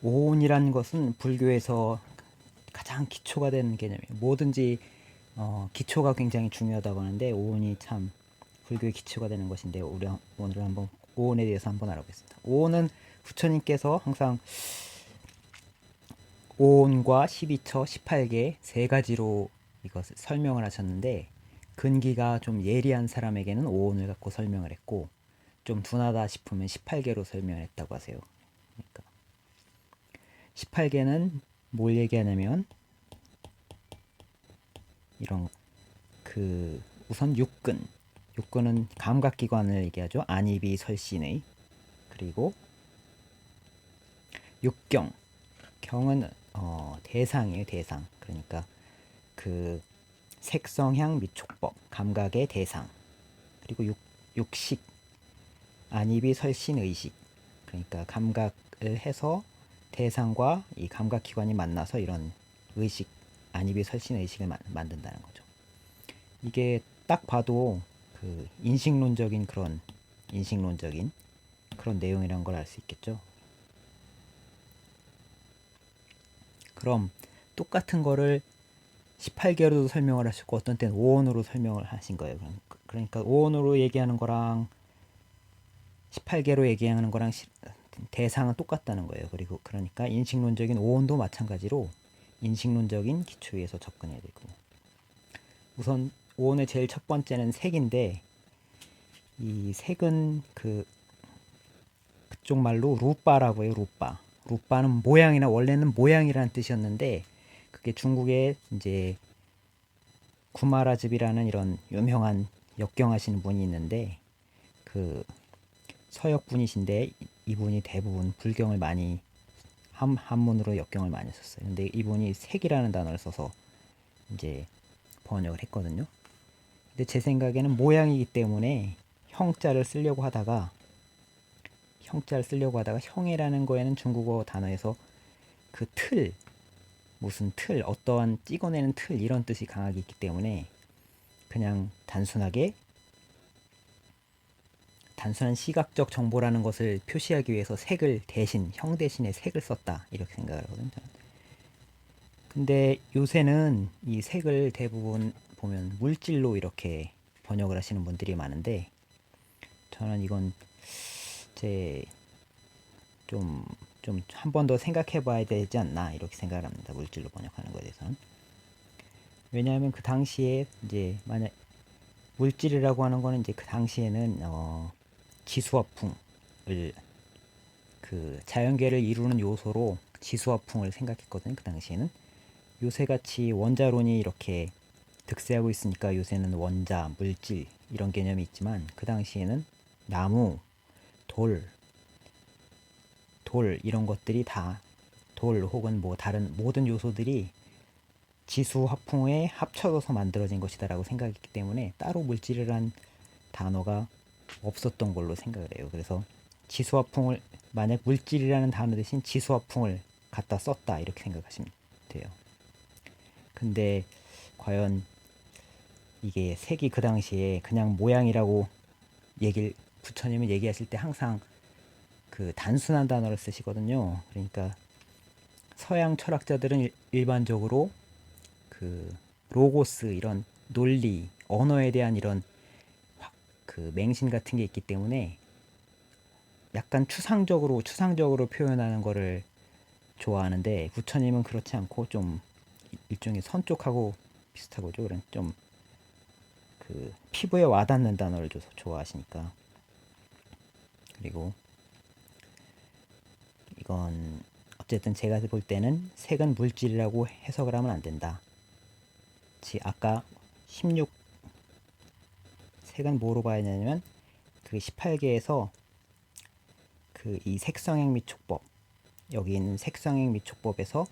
오온이라는 것은 불교에서 가장 기초가 되는 개념이에요. 뭐든지 기초가 굉장히 중요하다고 하는데 오온이 참 불교의 기초가 되는 것인데 우리 오늘 한번 오온에 대해서 한번 알아보겠습니다. 오온은 부처님께서 항상 오온과 12처, 18개 세 가지로 이것을 설명을 하셨는데 근기가 좀 예리한 사람에게는 오온을 갖고 설명을 했고 좀 둔하다 싶으면 18개로 설명을 했다고 하세요. 그러니까 18개는 뭘 얘기하냐면 이런 우선 육근은 감각기관을 얘기하죠. 안입이 설신의. 그리고 경은 대상이에요. 대상. 그러니까 그 색성향 미촉법 감각의 대상. 그리고 육식 안입이 설신 의식. 그러니까 감각을 해서 대상과 이 감각기관이 만나서 이런 의식 안입이 설신 의식을 만든다는 거죠. 이게 딱 봐도 그 인식론적인 그런 내용이란 걸 알 수 있겠죠. 그럼 똑같은 거를 18개로도 설명을 하셨고 어떤 때는 5원으로 설명을 하신 거예요. 그러니까 5원으로 얘기하는 거랑 18개로 얘기하는 거랑 대상은 똑같다는 거예요. 그리고 그러니까 인식론적인 5원도 마찬가지로 인식론적인 기초에서 접근해야 되거든요. 우선 5원의 제일 첫 번째는 색인데 이 색은 그쪽 말로 루빠라고 해요. 루빠는 모양이나 원래는 모양이라는 뜻이었는데 그게 중국에 이제 구마라즙이라는 이런 유명한 역경하시는 분이 있는데 그 서역 분이신데 이분이 대부분 불경을 많이 한문으로 역경을 많이 썼어요. 근데 이분이 색이라는 단어를 써서 이제 번역을 했거든요. 근데 제 생각에는 모양이기 때문에 형자를 쓰려고 하다가 형이라는 거에는 중국어 단어에서 그 무슨 어떠한 찍어내는 틀 이런 뜻이 강하게 있기 때문에 그냥 단순한 시각적 정보라는 것을 표시하기 위해서 형 대신에 색을 썼다 이렇게 생각을 하거든요. 근데 요새는 이 색을 대부분 보면 물질로 이렇게 번역을 하시는 분들이 많은데 저는 이건 좀 한 번 더 생각해 봐야 되지 않나 이렇게 생각을 합니다. 물질로 번역하는 것에 대해서는. 왜냐하면 그 당시에 이제 만약 물질이라고 하는 거는 이제 그 당시에는 지수화풍을 자연계를 이루는 요소로 지수화풍을 생각했거든요. 그 당시에는 요새같이 원자론이 이렇게 득세하고 있으니까 요새는 원자, 물질 이런 개념이 있지만 그 당시에는 나무, 돌 이런 것들이 다 혹은 뭐 다른 모든 요소들이 지수 화풍에 합쳐져서 만들어진 것이다라고 생각했기 때문에 따로 물질이란 단어가 없었던 걸로 생각을 해요. 그래서 지수 화풍을 만약 물질이라는 단어 대신 지수 화풍을 갖다 썼다 이렇게 생각하시면 돼요. 근데 과연 이게 색이 그 당시에 그냥 모양이라고 부처님은 얘기하실 때 항상 그 단순한 단어를 쓰시거든요. 그러니까 서양 철학자들은 일반적으로 그 로고스 이런 논리, 언어에 대한 이런 그 맹신 같은 게 있기 때문에 약간 추상적으로 표현하는 거를 좋아하는데 부처님은 그렇지 않고 좀 일종의 선쪽하고 비슷하고죠. 그런 좀 그 피부에 와닿는 단어를 좋아하시니까. 그리고 이건 어쨌든 제가 볼 때는 색은 물질이라고 해석을 하면 안 된다. 아까 16 색은 뭐로 봐야 되냐면 그 18개에서 그 이 색성행 미촉법 여기 있는 색성행 미촉법에서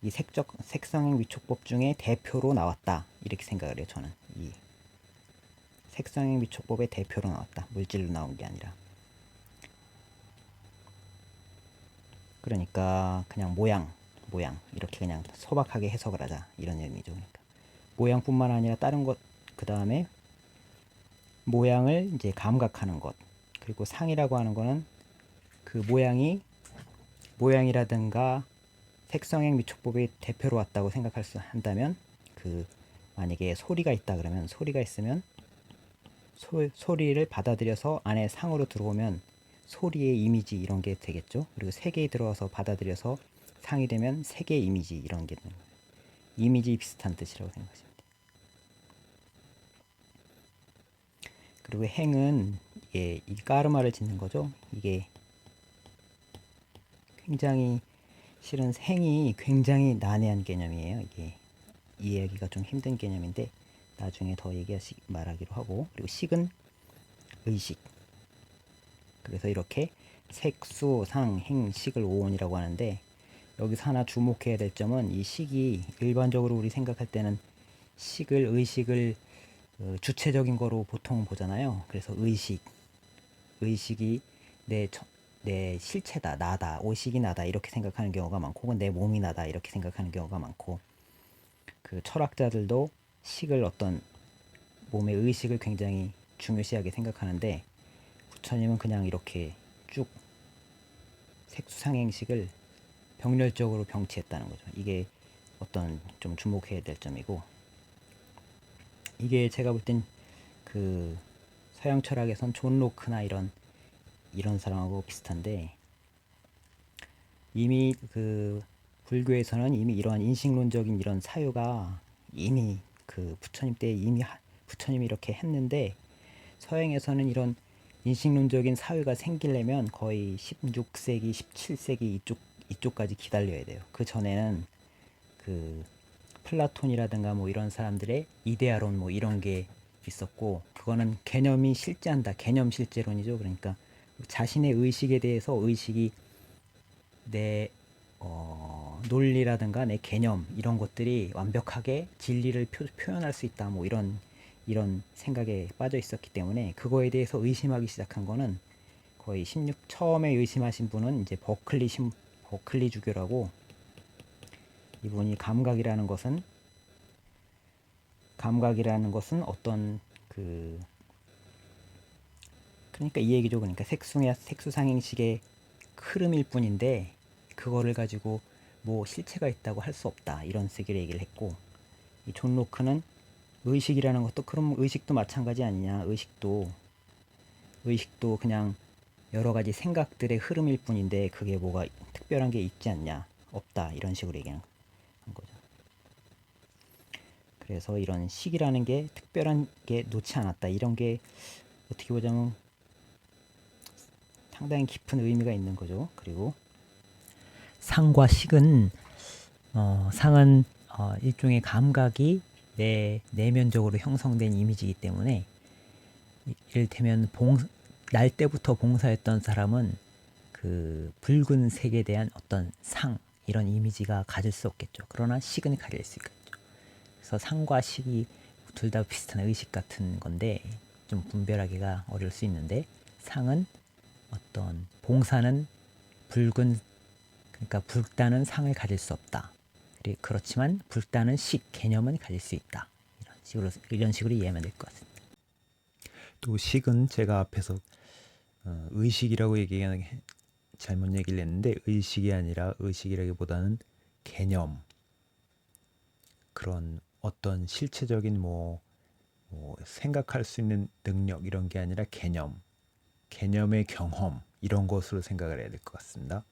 이 색성행 미촉법 중에 대표로 나왔다 이렇게 생각을 해요. 저는 이 색성행 미촉법의 대표로 나왔다. 물질로 나온 게 아니라. 그러니까 그냥 모양 이렇게 그냥 소박하게 해석을 하자 이런 의미죠. 그러니까 모양뿐만 아니라 다른 것 그 다음에 모양을 이제 감각하는 것 그리고 상이라고 하는 거는 그 모양이라든가 색성행 미촉법의 대표로 왔다고 생각할 수 한다면 그 만약에 소리가 있다 그러면 소리가 있으면 소리를 받아들여서 안에 상으로 들어오면 소리의 이미지 이런 게 되겠죠. 그리고 색이 들어와서 받아들여서 상이 되면 색의 이미지 이런 게 되는 거예요. 이미지 비슷한 뜻이라고 생각하시면 돼요. 그리고 행은 이게 이 까르마를 짓는 거죠. 이게 굉장히 실은 행이 굉장히 난해한 개념이에요. 이게 이해하기가 좀 힘든 개념인데 나중에 더 말하기로 하고, 그리고 식은 의식. 그래서 이렇게 색, 수, 상, 행, 식을 오온이라고 하는데 여기서 하나 주목해야 될 점은 이 식이 일반적으로 우리 생각할 때는 식을 의식을 주체적인 거로 보통 보잖아요. 그래서 의식이 내 실체다, 나다, 오식이 나다 이렇게 생각하는 경우가 많고, 혹은 내 몸이 나다 이렇게 생각하는 경우가 많고, 그 철학자들도 식을 어떤 몸의 의식을 굉장히 중요시하게 생각하는데 부처님은 그냥 이렇게 쭉 색수상행식을 병렬적으로 병치했다는 거죠. 이게 어떤 좀 주목해야 될 점이고, 이게 제가 볼 땐 그 서양 철학에선 존 로크나 이런 사람하고 비슷한데, 이미 그 불교에서는 이미 이러한 인식론적인 이런 사유가 이미 그 부처님 때 이미 부처님이 이렇게 했는데, 서양에서는 이런 인식론적인 사유가 생기려면 거의 16세기, 17세기 이쪽까지 기다려야 돼요. 그 전에는 그 플라톤이라든가 뭐 이런 사람들의 이데아론 뭐 이런 게 있었고, 그거는 개념이 실제한다, 개념 실제론이죠. 그러니까 자신의 의식에 대해서 의식이 내 논리라든가 내 개념 이런 것들이 완벽하게 진리를 표현할 수 있다 뭐 이런 생각에 빠져 있었기 때문에 그거에 대해서 의심하기 시작한 거는 거의 처음에 의심하신 분은 이제 버클리 주교라고, 이분이 감각이라는 것은 어떤 그러니까 이 얘기죠. 그러니까 색수상행식의 흐름일 뿐인데 그거를 가지고 뭐 실체가 있다고 할 수 없다 이런 식으로 얘기를 했고, 이 존 로크는 의식이라는 것도 그럼 의식도 마찬가지 아니냐, 의식도 그냥 여러 가지 생각들의 흐름일 뿐인데 그게 뭐가 특별한 게 있지 않냐, 없다 이런 식으로 얘기한 거죠. 그래서 이런 식이라는 게 특별한 게 놓지 않았다, 이런 게 어떻게 보자면 상당히 깊은 의미가 있는 거죠. 그리고 상과 식은 상은 일종의 감각이 내면적으로 형성된 이미지이기 때문에, 이를테면 날 때부터 봉사했던 사람은 그 붉은 색에 대한 어떤 상 이런 이미지가 가질 수 없겠죠. 그러나 식은 가질 수 있겠죠. 그래서 상과 식이 둘 다 비슷한 의식 같은 건데 좀 분별하기가 어려울 수 있는데, 상은 어떤 봉사는 그러니까 붉다는 상을 가질 수 없다. 그렇지만 붉다는 식 개념은 가질 수 있다. 이런 식으로 이해하면 될 것 같습니다. 또 식은 제가 앞에서 의식이라고 얘기하는 잘못 얘기를 했는데, 의식이 아니라 의식이라기보다는 개념, 그런 어떤 실체적인 뭐 생각할 수 있는 능력 이런 게 아니라 개념의 경험 이런 것으로 생각을 해야 될 것 같습니다.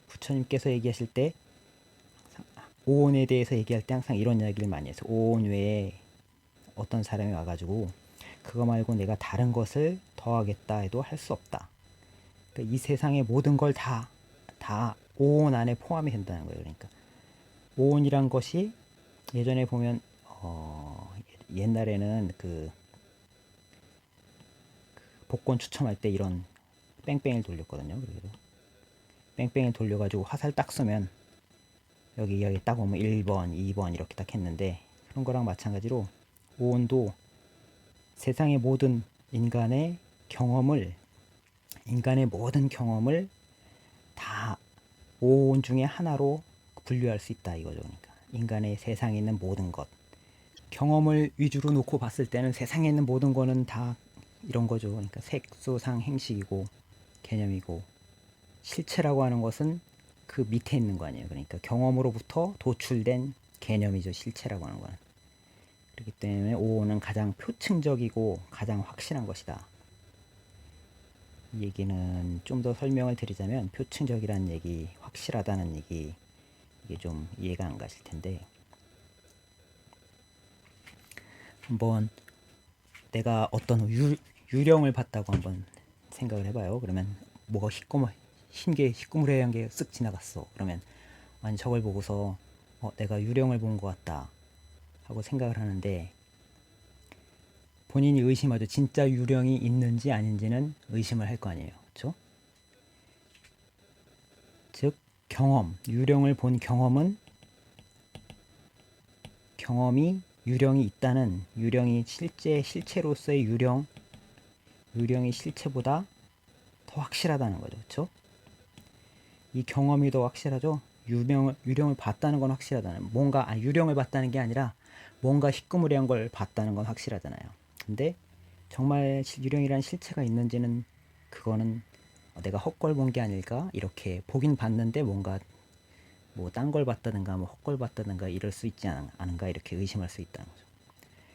부처님께서 얘기하실 때 오온에 대해서 얘기할 때 항상 이런 이야기를 많이 해서, 오온 외에 어떤 사람이 와가지고 그거 말고 내가 다른 것을 더하겠다 해도 할 수 없다. 그러니까 이 세상의 모든 걸 다 오온 안에 포함이 된다는 거예요. 그러니까 오온이란 것이 예전에 보면 옛날에는 그 복권 추첨할 때 이런 뺑뺑이를 돌렸거든요. 그래서 뺑뺑이를 돌려가지고 화살 딱 쏘면 여기 딱 오면 1번, 2번 이렇게 딱 했는데, 그런 거랑 마찬가지로 오온도 세상의 모든 인간의 모든 경험을 다 오온 중에 하나로 분류할 수 있다 이거죠. 그러니까 인간의 세상에 있는 모든 것, 경험을 위주로 놓고 봤을 때는 세상에 있는 모든 거는 다 이런 거죠. 그러니까 색, 수, 상, 행식이고 개념이고, 실체라고 하는 것은 그 밑에 있는 거 아니에요. 그러니까 경험으로부터 도출된 개념이죠. 실체라고 하는 건. 그렇기 때문에 오온은 가장 표층적이고 가장 확실한 것이다. 이 얘기는 좀 더 설명을 드리자면 표층적이라는 얘기, 확실하다는 얘기, 이게 좀 이해가 안 가실 텐데, 한번 내가 어떤 유령을 봤다고 한번 생각을 해봐요. 그러면 뭐가 희끄무레한 게 쓱 지나갔어. 그러면 아니 저걸 보고서 내가 유령을 본 것 같다 하고 생각을 하는데, 본인이 의심하죠. 진짜 유령이 있는지 아닌지는 의심을 할 거 아니에요. 그렇죠? 즉 경험, 유령을 본 경험이 유령이 있다는, 유령이 실체로서의 유령이 실체보다 더 확실하다는 거죠. 그렇죠? 이 경험이 더 확실하죠. 유령을 봤다는 건 확실하다는, 유령을 봤다는 게 아니라 뭔가 희끄무레한 걸 봤다는 건 확실하잖아요. 근데 정말 유령이란 실체가 있는지는, 그거는 내가 헛걸 본 게 아닐까, 이렇게 보긴 봤는데 뭔가 뭐 딴 걸 봤다든가 뭐 헛걸 봤다든가 이럴 수 있지 않은가, 이렇게 의심할 수 있다는 거죠.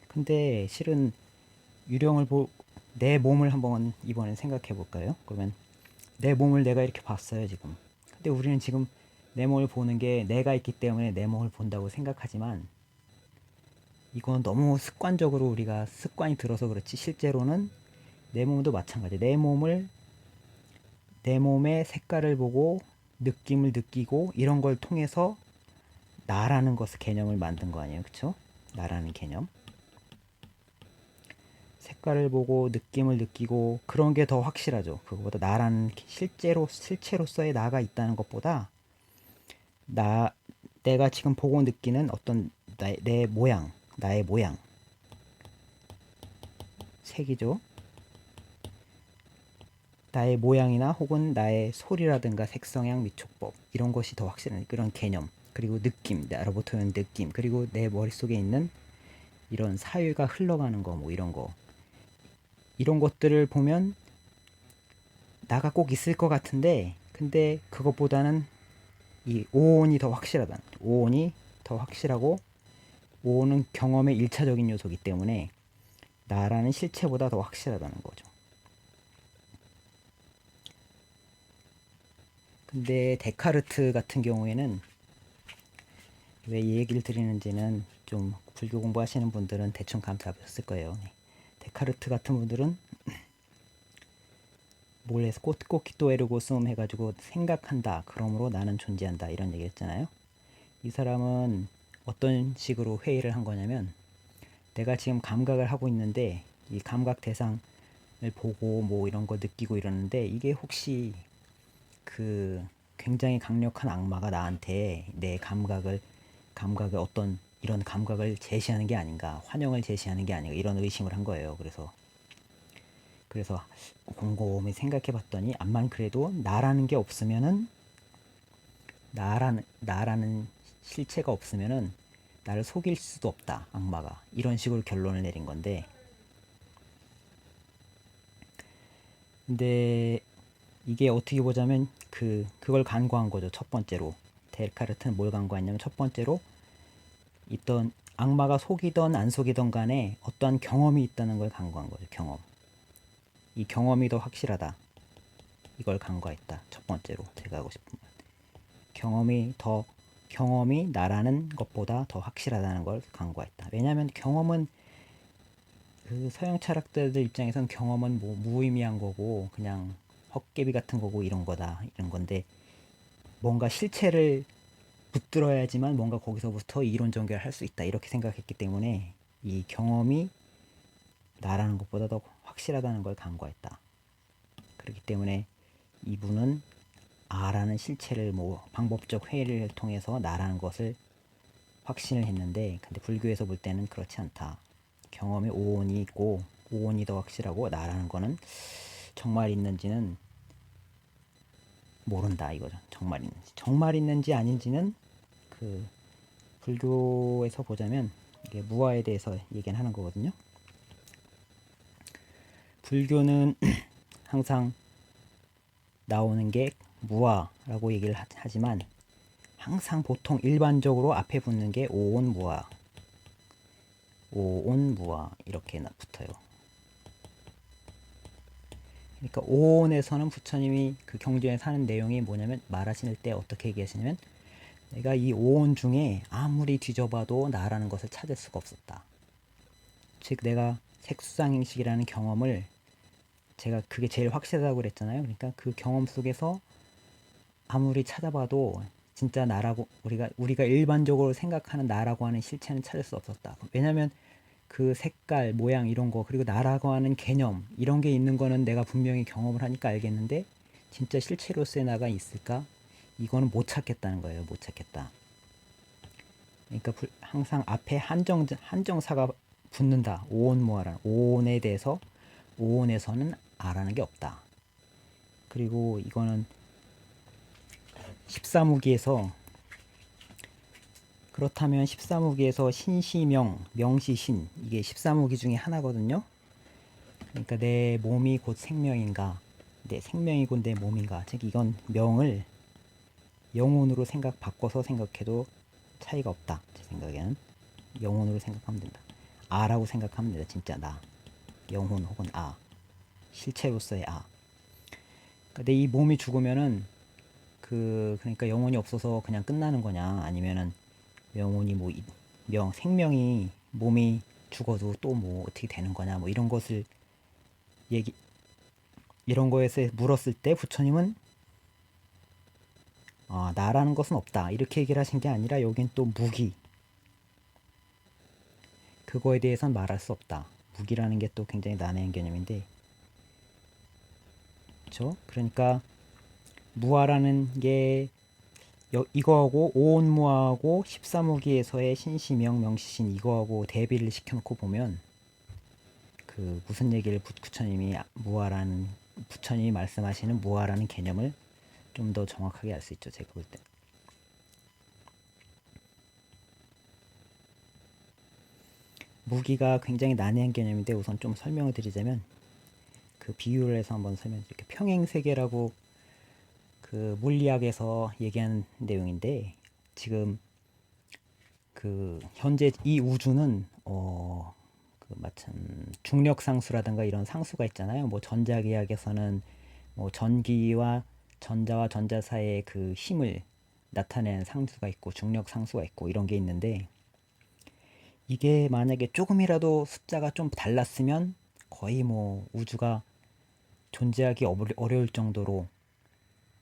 근데 실은 내 몸을 한번 이번엔 생각해 볼까요? 그러면 내 몸을 내가 이렇게 봤어요 지금. 근데 우리는 지금 내 몸을 보는 게 내가 있기 때문에 내 몸을 본다고 생각하지만, 이건 너무 습관적으로 우리가 습관이 들어서 그렇지, 실제로는 내 몸도 마찬가지. 내 몸의 색깔을 보고 느낌을 느끼고 이런 걸 통해서 나라는 것을, 개념을 만든 거 아니에요. 그쵸? 나라는 개념. 색깔을 보고 느낌을 느끼고 그런 게 더 확실하죠. 그거보다 나라는 실체로서의 나가 있다는 것보다 내가 지금 보고 느끼는 어떤 나의 모양, 색이죠. 나의 모양이나 혹은 나의 소리라든가 색성향, 미촉법, 이런 것이 더 확실한 그런 개념, 그리고 느낌, 나로부터 오는 느낌, 그리고 내 머릿속에 있는 이런 사유가 흘러가는 거, 뭐 이런 것들을 보면 나가 꼭 있을 것 같은데, 근데 그것보다는 이 오온이 더 확실하다. 오온이 더 확실하고, 오온은 경험의 1차적인 요소이기 때문에 나라는 실체보다 더 확실하다는 거죠. 근데 데카르트 같은 경우에는, 왜 이 얘기를 드리는지는 좀 불교 공부하시는 분들은 대충 감 잡으셨을 거예요. 데카르트 같은 분들은 몰래서 꽃기또 에르고 숨 해가지고 생각한다, 그러므로 나는 존재한다, 이런 얘기 했잖아요. 이 사람은 어떤 식으로 회의를 한 거냐면, 내가 지금 감각을 하고 있는데 이 감각 대상을 보고 뭐 이런 거 느끼고 이러는데, 이게 혹시 그 굉장히 강력한 악마가 나한테 내 감각을 어떤 이런 감각을 제시하는 게 아닌가, 환영을 제시하는 게 아닌가, 이런 의심을 한 거예요. 그래서 곰곰이 생각해 봤더니, 암만 그래도 나라는 게 없으면은, 나라는 실체가 없으면은 나를 속일 수도 없다, 악마가. 이런 식으로 결론을 내린 건데, 근데 이게 어떻게 보자면 그걸 간과한 거죠. 첫 번째로 데카르트는 뭘 간과했냐면, 첫 번째로 있던 악마가 속이던 안 속이던 간에 어떠한 경험이 있다는 걸 간과한 거죠. 이 경험이 더 확실하다, 이걸 간과했다. 첫 번째로 제가 하고 싶은 건, 경험이 나라는 것보다 더 확실하다는 걸 간과했다. 왜냐하면 경험은, 그 서양 철학자들 입장에선 경험은 뭐 무의미한 거고 그냥 헛개비 같은 거고 이런 건데, 뭔가 실체를 붙들어야지만 뭔가 거기서부터 이론 전개를 할 수 있다, 이렇게 생각했기 때문에 이 경험이 나라는 것보다 더 확실하다는 걸 간과했다. 그렇기 때문에 이분은 아라는 실체를 뭐 방법적 회의를 통해서 나라는 것을 확신을 했는데, 근데 불교에서 볼 때는 그렇지 않다. 경험에 오온이 있고 오온이 더 확실하고, 나라는 거는 정말 있는지는 모른다, 이거죠. 정말 있는지 아닌지는, 그 불교에서 보자면 이게 무아에 대해서 얘기를 하는 거거든요. 불교는 항상 나오는 게 무아라고 얘기를 하지만 항상 보통 일반적으로 앞에 붙는 게 오온무아, 오온무아 이렇게 붙어요. 그러니까 오온에서는 부처님이 그 경전에 사는 내용이 뭐냐면 말하실 때 어떻게 얘기하시냐면 내가 이 오온 중에 아무리 뒤져봐도 나라는 것을 찾을 수가 없었다. 즉 내가 색수상행식이라는 경험을 제가 그게 제일 확실하다고 그랬잖아요. 그러니까 그 경험 속에서 아무리 찾아봐도 진짜 나라고 우리가 일반적으로 생각하는 나라고 하는 실체는 찾을 수 없었다. 왜냐하면 그 색깔, 모양 이런 거 그리고 나라고 하는 개념 이런 게 있는 거는 내가 분명히 경험을 하니까 알겠는데 진짜 실체로서의 나가 있을까? 이거는 못 찾겠다는 거예요. 못 찾겠다. 그러니까 항상 앞에 한정사가 붙는다. 오온무아라는 오온에 대해서 오온에서는 아라는 게 없다. 그리고 이거는 14무기에서 그렇다면 14무기에서 신시명, 명시신 이게 14무기 중에 하나거든요. 그러니까 내 몸이 곧 생명인가, 내 생명이 곧 내 몸인가. 즉 이건 명을 영혼으로 바꿔서 생각해도 차이가 없다. 제 생각에는 영혼으로 생각하면 된다. 아라고 생각하면 된다. 진짜 나, 영혼 혹은 아, 실체로서의 아. 그러니까 내 이 몸이 죽으면은 그러니까 영혼이 없어서 그냥 끝나는 거냐, 아니면은 영혼이 뭐 생명이 몸이 죽어도 또 뭐 어떻게 되는 거냐, 뭐 이런 것을 이런 거에서 물었을 때 부처님은 나라는 것은 없다 이렇게 얘기를 하신 게 아니라 여긴 또 무기, 그거에 대해서는 말할 수 없다. 무기라는 게 또 굉장히 난해한 개념인데, 그렇죠? 그러니까 무아라는 게 이거하고 오온무아하고 14무기에서의 신시명 명시신 이거하고 대비를 시켜놓고 보면 그 무슨 얘기를 부처님이 무아라는 부처님이 말씀하시는 무아라는 개념을 좀 더 정확하게 알 수 있죠. 제가 볼 때. 무기가 굉장히 난해한 개념인데 우선 좀 설명을 드리자면 그 비유를 해서 한번 설명드릴게요. 평행세계라고 그 물리학에서 얘기하는 내용인데 지금 그 현재 이 우주는 그 마찬 중력 상수라든가 이런 상수가 있잖아요. 뭐 전자기학에서는 뭐 전자와 전자 사이의 그 힘을 나타내는 상수가 있고 중력 상수가 있고 이런 게 있는데 이게 만약에 조금이라도 숫자가 좀 달랐으면 거의 뭐 우주가 존재하기 어려울 정도로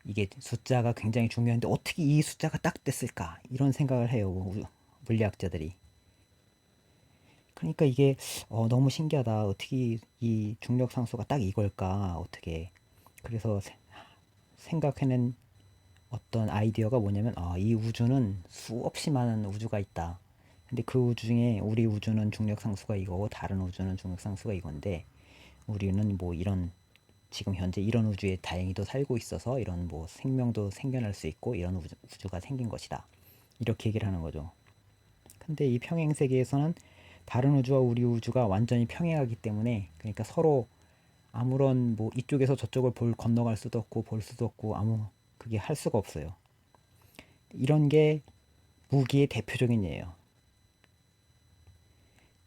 이게 숫자가 굉장히 중요한데 어떻게 이 숫자가 딱 됐을까 이런 생각을 해요. 물리학자들이. 그러니까 이게 너무 신기하다. 어떻게 이 중력 상수가 딱 이걸까? 어떻게. 그래서 생각해낸 어떤 아이디어가 뭐냐면 이 우주는 수없이 많은 우주가 있다. 근데 그 우주 중에 우리 우주는 중력 상수가 이거고 다른 우주는 중력 상수가 이건데 우리는 뭐 이런 지금 현재 이런 우주에 다행히도 살고 있어서 이런 뭐 생명도 생겨날 수 있고 이런 우주가 생긴 것이다. 이렇게 얘기를 하는 거죠. 근데 이 평행 세계에서는 다른 우주와 우리 우주가 완전히 평행하기 때문에 그러니까 서로 아무런 뭐 이쪽에서 저쪽을 건너갈 수도 없고 볼 수도 없고 그게 할 수가 없어요. 이런 게 무기의 대표적인 예예요.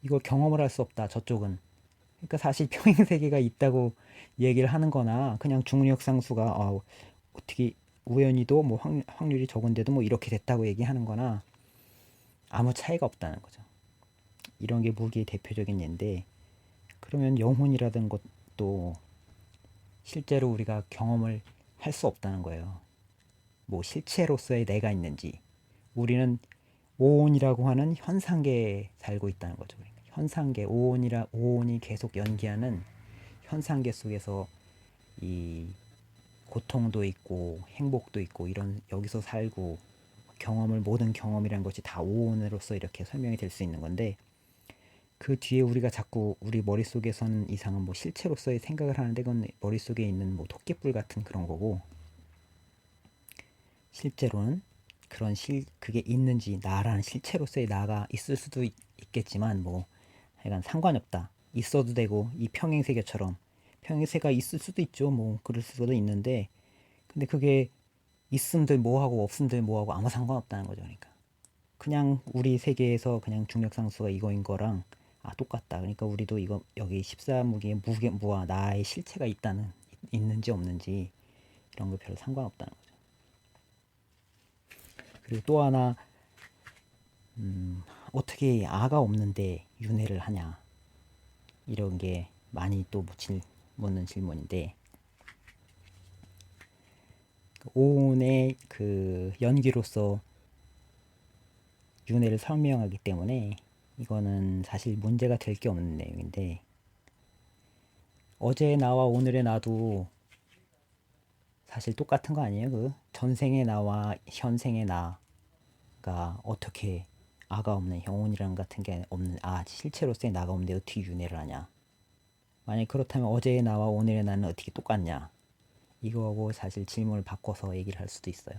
이걸 경험을 할 수 없다. 저쪽은. 그러니까 사실 평행 세계가 있다고 얘기를 하는 거나 그냥 중력 상수가 어떻게 우연히도 뭐 확률이 적은데도 뭐 이렇게 됐다고 얘기하는 거나 아무 차이가 없다는 거죠. 이런 게 무기의 대표적인 예인데 그러면 영혼이라든 것도 실제로 우리가 경험을 할 수 없다는 거예요. 뭐 실체로서의 내가 있는지. 우리는 오온이라고 하는 현상계에 살고 있다는 거죠. 그러니까 현상계, 오온이 계속 연기하는 현상계 속에서 이 고통도 있고 행복도 있고 이런 여기서 살고 모든 경험이라는 것이 다 오온으로서 이렇게 설명이 될 수 있는 건데 그 뒤에 우리가 자꾸 우리 머릿속에서는 이상은 뭐 실체로서의 생각을 하는데 그건 머릿속에 있는 뭐 토끼뿔 같은 그런 거고 실제로는 그게 있는지 나라는 실체로서의 나가 있을 수도 있겠지만 뭐 하여간 상관이 없다. 있어도 되고 이 평행세계처럼 평행세계가 있을 수도 있죠. 뭐 그럴 수도 있는데 근데 그게 있음들 뭐하고 없음들 뭐하고 아무 상관없다는 거죠. 그러니까 그냥 우리 세계에서 그냥 중력상수가 이거인 거랑 똑같다. 그러니까 우리도 이거 여기 14무기의 무와 나의 실체가 있는지 없는지 이런 거 별로 상관없다는 거죠. 그리고 또 하나 어떻게 아가 없는데 윤회를 하냐 이런 게 많이 또 묻는 질문인데 오온의 그 연기로서 윤회를 설명하기 때문에 이거는 사실 문제가 될 게 없는 내용인데 어제의 나와 오늘의 나도 사실 똑같은 거 아니에요? 그 전생의 나와 현생의 나가 어떻게 아가 없는 영혼이랑 같은 게 없는 실체로서의 나가 없는데 어떻게 윤회를 하냐? 만약 그렇다면 어제의 나와 오늘의 나는 어떻게 똑같냐? 이거하고 사실 질문을 바꿔서 얘기를 할 수도 있어요.